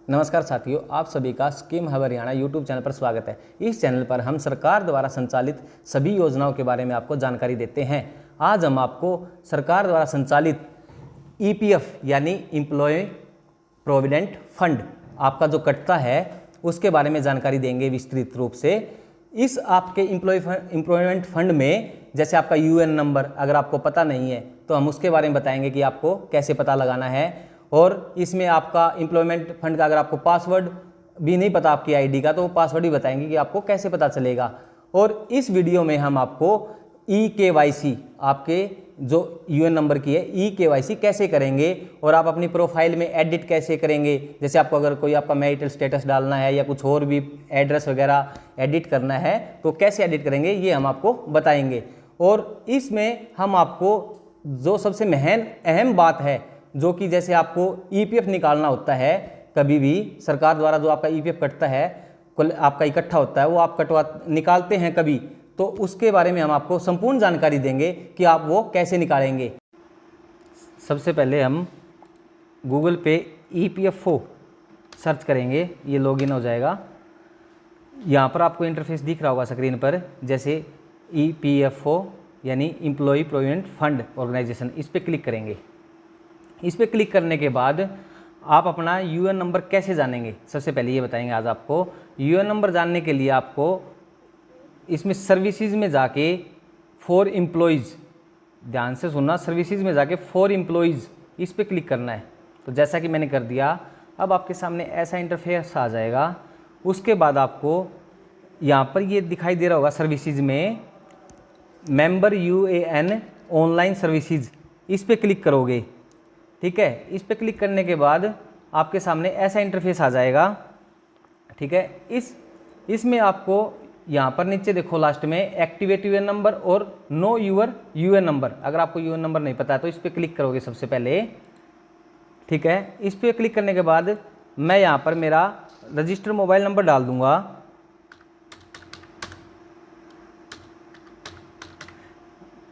नमस्कार साथियों, आप सभी का स्कीम हरियाणा यूट्यूब चैनल पर स्वागत है। इस चैनल पर हम सरकार द्वारा संचालित सभी योजनाओं के बारे में आपको जानकारी देते हैं। आज हम आपको सरकार द्वारा संचालित ईपीएफ यानी एम्प्लॉय प्रोविडेंट फंड आपका जो कटता है उसके बारे में जानकारी देंगे विस्तृत रूप से। इस आपके एम्प्लॉयमेंट फंड में जैसे आपका यूएन नंबर अगर आपको पता नहीं है तो हम उसके बारे में बताएंगे कि आपको कैसे पता लगाना है। और इसमें आपका एम्प्लॉयमेंट फंड का अगर आपको पासवर्ड भी नहीं पता आपकी आईडी का तो वो पासवर्ड भी बताएंगे कि आपको कैसे पता चलेगा। और इस वीडियो में हम आपको ई-केवाईसी आपके जो यूएन नंबर की है ई-केवाईसी कैसे करेंगे और आप अपनी प्रोफाइल में एडिट कैसे करेंगे। जैसे आपको अगर कोई आपका मैरिटल स्टेटस डालना है या कुछ और भी एड्रेस वगैरह एडिट करना है तो कैसे एडिट करेंगे ये हम आपको बताएंगे। और इसमें हम आपको जो सबसे अहम बात है जो कि जैसे आपको ईपीएफ निकालना होता है, कभी भी सरकार द्वारा जो आपका ईपीएफ कटता है आपका इकट्ठा होता है वो आप निकालते हैं कभी, तो उसके बारे में हम आपको संपूर्ण जानकारी देंगे कि आप वो कैसे निकालेंगे। सबसे पहले हम गूगल पे ईपीएफओ सर्च करेंगे, ये लॉगिन हो जाएगा। यहाँ पर आपको इंटरफेस दिख रहा होगा स्क्रीन पर, जैसे ईपीएफओ यानी एम्प्लॉय प्रोविडेंट फंड ऑर्गेनाइजेशन, इस पर क्लिक करेंगे। इस पर क्लिक करने के बाद आप अपना यूएन नंबर कैसे जानेंगे, सबसे पहले ये बताएंगे आज आपको। यूएन नंबर जानने के लिए आपको इसमें सर्विसेज में जाके फॉर एम्प्लॉयज़, ध्यान से सुनना, सर्विसेज में जाके फॉर एम्प्लॉयज़ इस पर क्लिक करना है। तो जैसा कि मैंने कर दिया, अब आपके सामने ऐसा इंटरफेस आ जाएगा। उसके बाद आपको यहाँ पर ये दिखाई दे रहा होगा सर्विसेज में मेंबर यूएएन ऑनलाइन सर्विसेज, इस पर क्लिक करोगे। ठीक है, इस पर क्लिक करने के बाद आपके सामने ऐसा इंटरफेस आ जाएगा। ठीक है, इसमें आपको यहाँ पर नीचे देखो लास्ट में एक्टिवेट यूएन नंबर और नो यूर यूएन नंबर, अगर आपको यूएन नंबर नहीं पता है तो इस पर क्लिक करोगे सबसे पहले। ठीक है, इस पर क्लिक करने के बाद मैं यहाँ पर मेरा रजिस्टर मोबाइल नंबर डाल दूँगा।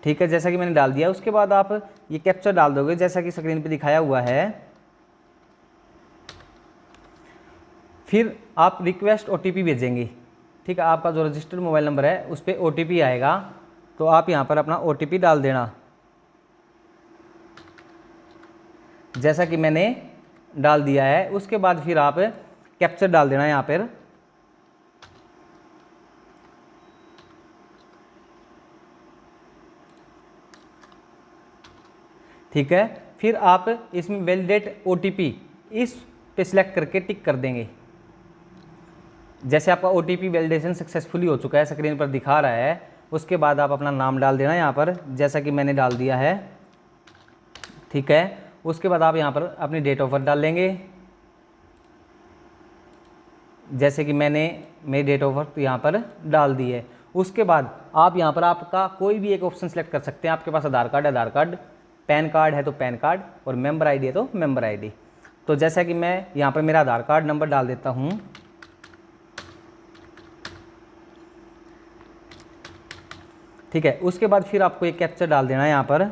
ठीक है, जैसा कि मैंने डाल दिया। उसके बाद आप ये कैप्चर डाल दोगे जैसा कि स्क्रीन पे दिखाया हुआ है। फिर आप रिक्वेस्ट ओटीपी भेजेंगे। ठीक है, आपका जो रजिस्टर्ड मोबाइल नंबर है उस पर ओटीपी आएगा, तो आप यहाँ पर अपना ओटीपी डाल देना जैसा कि मैंने डाल दिया है। उसके बाद फिर आप कैप्चर डाल देना यहाँ पर। ठीक है, फिर आप इसमें वैलिडेट ओटीपी इस पे सिलेक्ट करके टिक कर देंगे। जैसे आपका ओटीपी वैलिडेशन सक्सेसफुली हो चुका है, स्क्रीन पर दिखा रहा है। उसके बाद आप अपना नाम डाल देना यहाँ पर, जैसा कि मैंने डाल दिया है। ठीक है, उसके बाद आप यहाँ पर अपनी डेट ऑफ बर्थ डाल लेंगे, जैसे कि मैंने मेरी डेट ऑफ बर्थ यहाँ पर डाल दी है। उसके बाद आप यहाँ पर आपका कोई भी एक ऑप्शन सेलेक्ट कर सकते हैं। आपके पास आधार कार्ड, पैन कार्ड है तो पैन कार्ड, और मेंबर आईडी है तो मेंबर आईडी। तो जैसा कि मैं यहाँ पर मेरा आधार कार्ड नंबर डाल देता हूँ। ठीक है, उसके बाद फिर आपको एक कैप्चर डाल देना है यहाँ पर।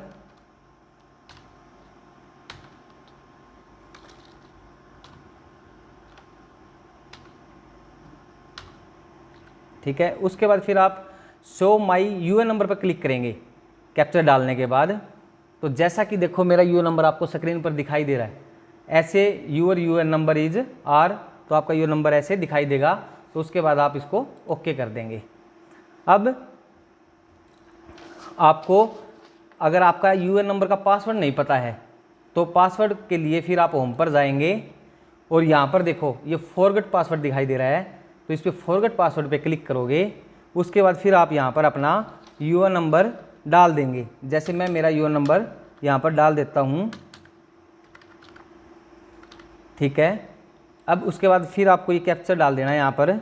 ठीक है, उसके बाद फिर आप शो माई यूएन नंबर पर क्लिक करेंगे कैप्चर डालने के बाद। तो जैसा कि देखो मेरा यूएन नंबर आपको स्क्रीन पर दिखाई दे रहा है, ऐसे your UN number is R, तो आपका यूएन नंबर ऐसे दिखाई देगा। तो उसके बाद आप इसको ओके कर देंगे। अब आपको अगर आपका यूएन नंबर का पासवर्ड नहीं पता है तो पासवर्ड के लिए फिर आप होम पर जाएंगे और यहाँ पर देखो ये फॉरगेट पासवर्ड दिखाई दे रहा है, तो इस पर फॉरगेट पासवर्ड पे क्लिक करोगे। उसके बाद फिर आप यहाँ पर अपना यूएन नंबर डाल देंगे, जैसे मैं मेरा यूएन नंबर यहाँ पर डाल देता हूँ। ठीक है, अब उसके बाद फिर आपको ये कैप्चर डाल देना है यहाँ पर।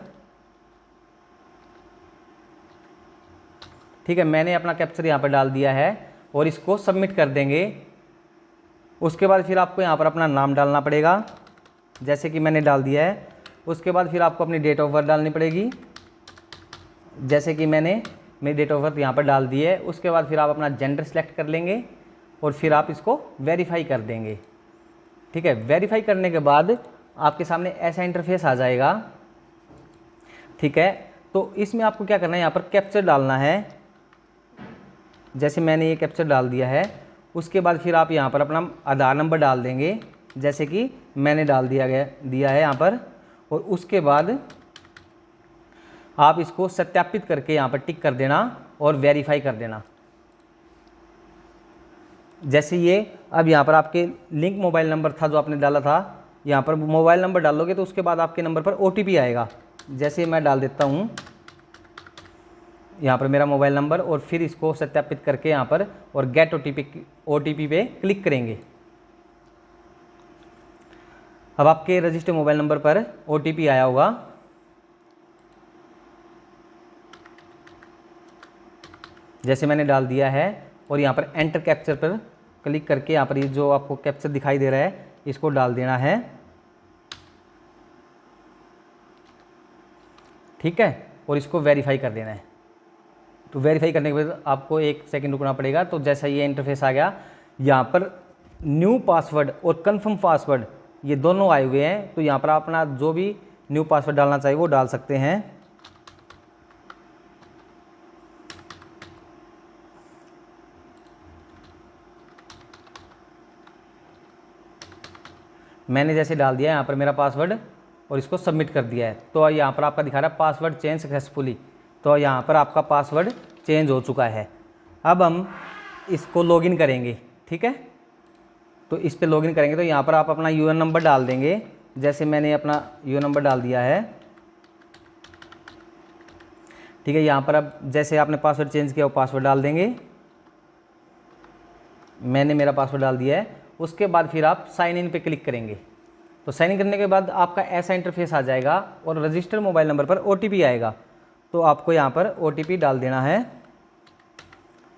ठीक है, मैंने अपना कैप्चर यहाँ पर डाल दिया है और इसको सबमिट कर देंगे। उसके बाद फिर आपको यहाँ पर अपना नाम डालना पड़ेगा, जैसे कि मैंने डाल दिया है। उसके बाद फिर आपको अपनी डेट ऑफ बर्थ डालनी पड़ेगी, जैसे कि मैंने मेरी डेट ऑफ बर्थ यहाँ पर डाल दी है। उसके बाद फिर आप अपना जेंडर सेलेक्ट कर लेंगे और फिर आप इसको वेरीफाई कर देंगे। ठीक है, वेरीफाई करने के बाद आपके सामने ऐसा इंटरफेस आ जाएगा। ठीक है, तो इसमें आपको क्या करना है, यहाँ पर कैप्चर डालना है। जैसे मैंने ये कैप्चर डाल दिया है, उसके बाद फिर आप यहाँ पर अपना आधार नंबर डाल देंगे, जैसे कि मैंने डाल दिया है यहाँ पर। और उसके बाद आप इसको सत्यापित करके यहाँ पर टिक कर देना और वेरीफाई कर देना। जैसे ये अब यहाँ पर आपके लिंक मोबाइल नंबर था जो आपने डाला था, यहाँ पर मोबाइल नंबर डालोगे तो उसके बाद आपके नंबर पर OTP आएगा। जैसे मैं डाल देता हूँ यहाँ पर मेरा मोबाइल नंबर, और फिर इसको सत्यापित करके यहाँ पर और गेट OTP पे क्लिक करेंगे। अब आपके रजिस्टर्ड मोबाइल नंबर पर OTP आया होगा। जैसे मैंने डाल दिया है, और यहाँ पर एंटर कैप्चर पर क्लिक करके यहाँ पर ये जो आपको कैप्चर दिखाई दे रहा है इसको डाल देना है। ठीक है, और इसको वेरीफाई कर देना है। तो वेरीफाई करने के बाद आपको 1 सेकंड रुकना पड़ेगा। तो जैसा ये इंटरफेस आ गया, यहाँ पर न्यू पासवर्ड और कन्फर्म पासवर्ड ये दोनों आए हुए हैं। तो यहाँ पर आप अपना जो भी न्यू पासवर्ड डालना चाहिए वो डाल सकते हैं। मैंने जैसे डाल दिया है यहाँ पर मेरा पासवर्ड और इसको सबमिट कर दिया है। तो यहाँ पर आपका दिखा रहा है पासवर्ड चेंज सक्सेसफुली। तो यहाँ पर आपका पासवर्ड चेंज हो चुका है। अब हम इसको लॉगिन करेंगे। ठीक है, तो इस पर लॉगिन करेंगे तो यहाँ पर आप अपना यूएन नंबर डाल देंगे। जैसे मैंने अपना यूएन नंबर डाल दिया है। ठीक है, यहाँ पर अब जैसे आपने पासवर्ड चेंज किया वो पासवर्ड डाल देंगे। मैंने मेरा पासवर्ड डाल दिया है। उसके बाद फिर आप साइन इन पे क्लिक करेंगे। तो साइन इन करने के बाद आपका ऐसा इंटरफेस आ जाएगा और रजिस्टर्ड मोबाइल नंबर पर OTP आएगा। तो आपको यहाँ पर OTP डाल देना है।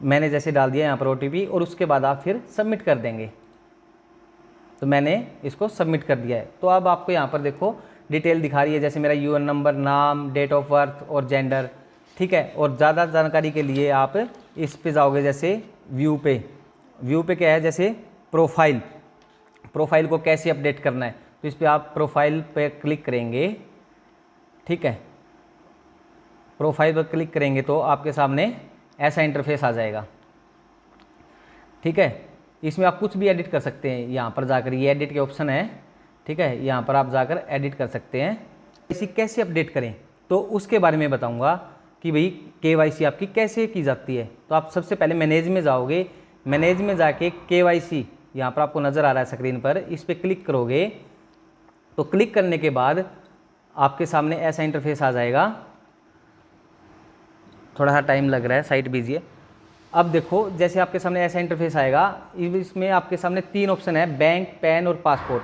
मैंने जैसे डाल दिया यहाँ पर OTP, और उसके बाद आप फिर सबमिट कर देंगे। तो मैंने इसको सबमिट कर दिया है। तो अब आपको यहाँ पर देखो डिटेल दिखा रही है, जैसे मेरा यूएन नंबर, नाम, डेट ऑफ बर्थ और जेंडर। ठीक है, और ज़्यादा जानकारी के लिए आप इस पे जाओगे, जैसे व्यू पे क्या है, जैसे प्रोफाइल को कैसे अपडेट करना है। तो इस पर आप प्रोफाइल पे क्लिक करेंगे। ठीक है, प्रोफाइल पर क्लिक करेंगे तो आपके सामने ऐसा इंटरफेस आ जाएगा। ठीक है, इसमें आप कुछ भी एडिट कर सकते हैं। यहाँ पर जाकर ये एडिट के ऑप्शन है। ठीक है, यहाँ पर आप जाकर एडिट कर सकते हैं। इसी कैसे अपडेट करें तो उसके बारे में बताऊँगा कि भाई KYC आपकी कैसे की जाती है। तो आप सबसे पहले मैनेज में जाओगे। मैनेज में जाके KYC यहाँ पर आपको नज़र आ रहा है स्क्रीन पर, इस पर क्लिक करोगे। तो क्लिक करने के बाद आपके सामने ऐसा इंटरफेस आ जाएगा। थोड़ा सा टाइम लग रहा है, साइट बिजी है। अब देखो जैसे आपके सामने ऐसा इंटरफेस आएगा, इसमें आपके सामने 3 ऑप्शन है, बैंक, पैन और पासपोर्ट।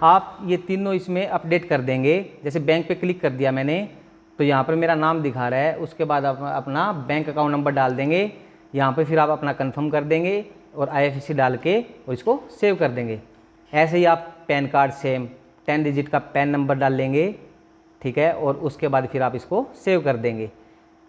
आप ये तीनों इसमें अपडेट कर देंगे। जैसे बैंक पे क्लिक कर दिया मैंने, तो यहाँ पर मेरा नाम दिखा रहा है। उसके बाद आप अपना बैंक अकाउंट नंबर डाल देंगे। यहाँ पे फिर आप अपना कंफर्म कर देंगे और IFSC डाल के और इसको सेव कर देंगे। ऐसे ही आप पैन कार्ड सेम 10 डिजिट का पैन नंबर डाल लेंगे। ठीक है, और उसके बाद फिर आप इसको सेव कर देंगे।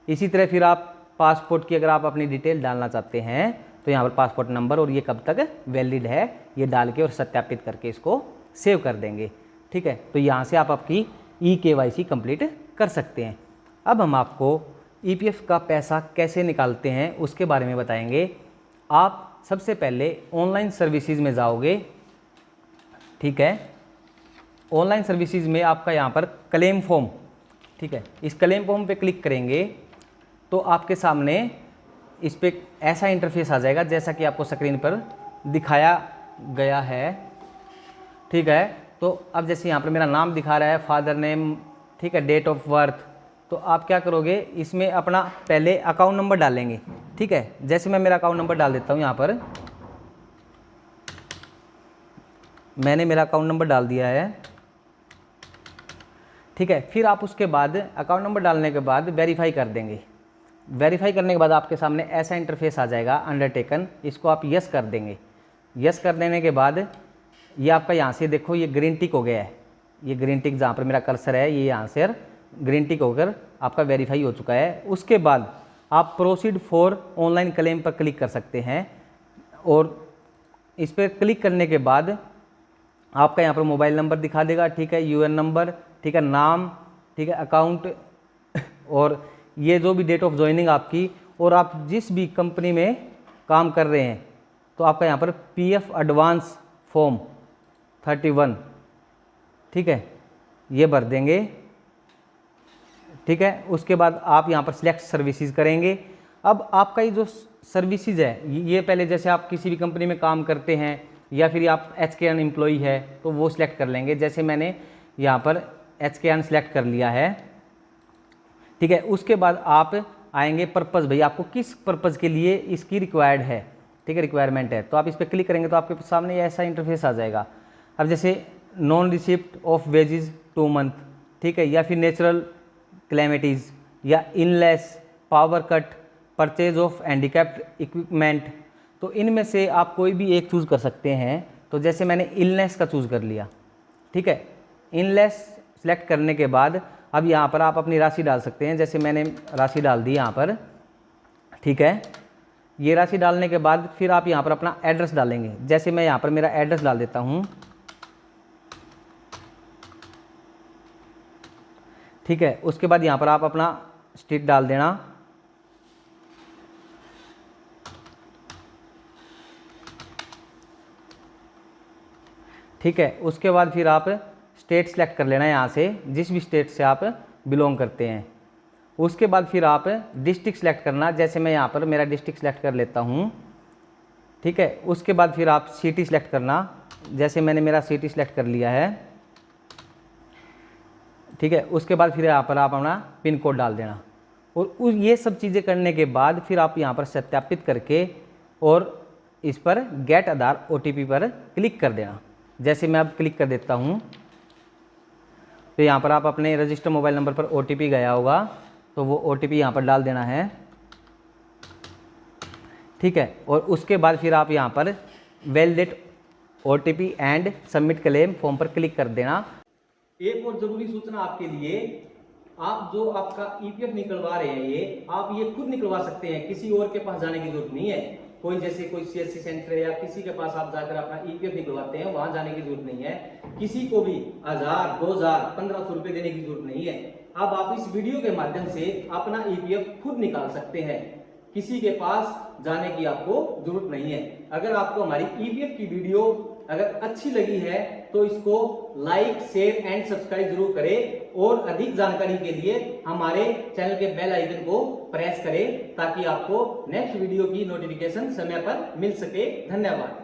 इसी तरह फिर आप पासपोर्ट की अगर आप अपनी डिटेल डालना चाहते हैं तो यहाँ पर पासपोर्ट नंबर और ये कब तक वैलिड है ये डाल के और सत्यापित करके इसको सेव कर देंगे। ठीक है, तो यहाँ से आप आपकी eKYC कंप्लीट कर सकते हैं। अब हम आपको EPF का पैसा कैसे निकालते हैं उसके बारे में बताएंगे। आप सबसे पहले ऑनलाइन सर्विसेज में जाओगे। ठीक है, ऑनलाइन सर्विसेज में आपका यहाँ पर क्लेम फॉर्म, ठीक है, इस क्लेम फॉर्म पे क्लिक करेंगे तो आपके सामने इस पे ऐसा इंटरफेस आ जाएगा जैसा कि आपको स्क्रीन पर दिखाया गया है। ठीक है, तो अब जैसे यहाँ पर मेरा नाम दिखा रहा है, फादर नेम, ठीक है, डेट ऑफ बर्थ, तो आप क्या करोगे इसमें अपना पहले अकाउंट नंबर डालेंगे। ठीक है, जैसे मैं मेरा अकाउंट नंबर डाल देता हूँ, यहाँ पर मैंने मेरा अकाउंट नंबर डाल दिया है। ठीक है, फिर आप उसके बाद अकाउंट नंबर डालने के बाद वेरीफाई कर देंगे। वेरीफाई करने के बाद आपके सामने ऐसा इंटरफेस आ जाएगा अंडरटेकन, इसको आप यस कर देंगे। यस कर देने के बाद ये आपका यहाँ से देखो ये ग्रीन टिक हो गया है। ये ग्रीन टिक जहाँ पर मेरा कर्सर है ये यहाँ से ग्रीन टिक होकर आपका वेरीफाई हो चुका है। उसके बाद आप प्रोसीड फॉर ऑनलाइन क्लेम पर क्लिक कर सकते हैं और इस पर क्लिक करने के बाद आपका यहाँ पर मोबाइल नंबर दिखा देगा, ठीक है, यूएन नंबर, ठीक है, नाम, ठीक है, अकाउंट, और ये जो भी डेट ऑफ ज्वाइनिंग आपकी, और आप जिस भी कंपनी में काम कर रहे हैं तो आपका यहाँ पर पीएफ एडवांस फॉर्म 31, ठीक है, ये भर देंगे, ठीक है। उसके बाद आप यहाँ पर सिलेक्ट सर्विसेज करेंगे। अब आपका ये जो सर्विसेज है, ये पहले जैसे आप किसी भी कंपनी में काम करते हैं या फिर आप HKN एम्प्लॉई है तो वो सिलेक्ट कर लेंगे। जैसे मैंने यहाँ पर HKN सिलेक्ट कर लिया है, ठीक है। उसके बाद आप आएंगे पर्पज़, भाई आपको किस पर्पज़ के लिए इसकी रिक्वायर्ड है, ठीक है, रिक्वायरमेंट है, तो आप इस पर क्लिक करेंगे तो आपके सामने ऐसा इंटरफेस आ जाएगा। अब जैसे non receipt of wages 2 month, ठीक है, या फिर नेचुरल क्लैमिटीज़, या इनलेस, power cut, purchase of handicapped equipment, तो इनमें से आप कोई भी एक चूज़ कर सकते हैं। तो जैसे मैंने इलनेस का चूज़ कर लिया, ठीक है। इलनेस सेलेक्ट करने के बाद अब यहाँ पर आप अपनी राशि डाल सकते हैं। जैसे मैंने राशि डाल दी यहाँ पर, ठीक है। ये राशि डालने के बाद फिर आप यहाँ पर अपना एड्रेस डालेंगे। जैसे मैं यहाँ पर मेरा एड्रेस डाल देता हूँ, ठीक है। उसके बाद यहाँ पर आप अपना स्टेट डाल देना, ठीक है। उसके बाद फिर आप स्टेट सेलेक्ट कर लेना यहाँ से, जिस भी स्टेट से आप बिलोंग करते हैं। उसके बाद फिर आप डिस्ट्रिक्ट सेलेक्ट करना। जैसे मैं यहाँ पर मेरा डिस्ट्रिक्ट सेलेक्ट कर लेता हूँ, ठीक है। उसके बाद फिर आप सिटी सेलेक्ट करना। जैसे मैंने मेरा सिटी सेलेक्ट कर लिया है, ठीक है। उसके बाद फिर यहाँ पर आप अपना पिन कोड डाल देना, और ये सब चीज़ें करने के बाद फिर आप यहाँ पर सत्यापित करके और इस पर गेट आधार OTP पर क्लिक कर देना। जैसे मैं अब क्लिक कर देता हूँ तो यहाँ पर आप अपने रजिस्टर मोबाइल नंबर पर OTP गया होगा, तो वो OTP यहाँ पर डाल देना है, ठीक है। और उसके बाद फिर आप यहाँ पर validate OTP and submit claim form पर क्लिक कर देना। एक और जरूरी सूचना आपके लिए, आप जो आपका EPF निकलवा रहे हैं ये आप ये खुद निकलवा सकते हैं, किसी और के पास जाने की जरूरत नहीं है। कोई जैसे कोई CSC सेंटर या किसी के पास आप जाकर अपना EPF निकलवाते हैं, वहां जाने की जरूरत नहीं है। किसी को भी 1000, 2000, 1500 रुपए देने की जरूरत नहीं है। अब आप इस वीडियो के माध्यम से अपना EPF खुद निकाल सकते हैं, किसी के पास जाने की आपको जरूरत नहीं है। अगर आपको हमारी EPF की वीडियो अगर अच्छी लगी है तो इसको लाइक, शेयर एंड सब्सक्राइब जरूर करें, और अधिक जानकारी के लिए हमारे चैनल के बेल आइकन को प्रेस करें ताकि आपको नेक्स्ट वीडियो की नोटिफिकेशन समय पर मिल सके। धन्यवाद।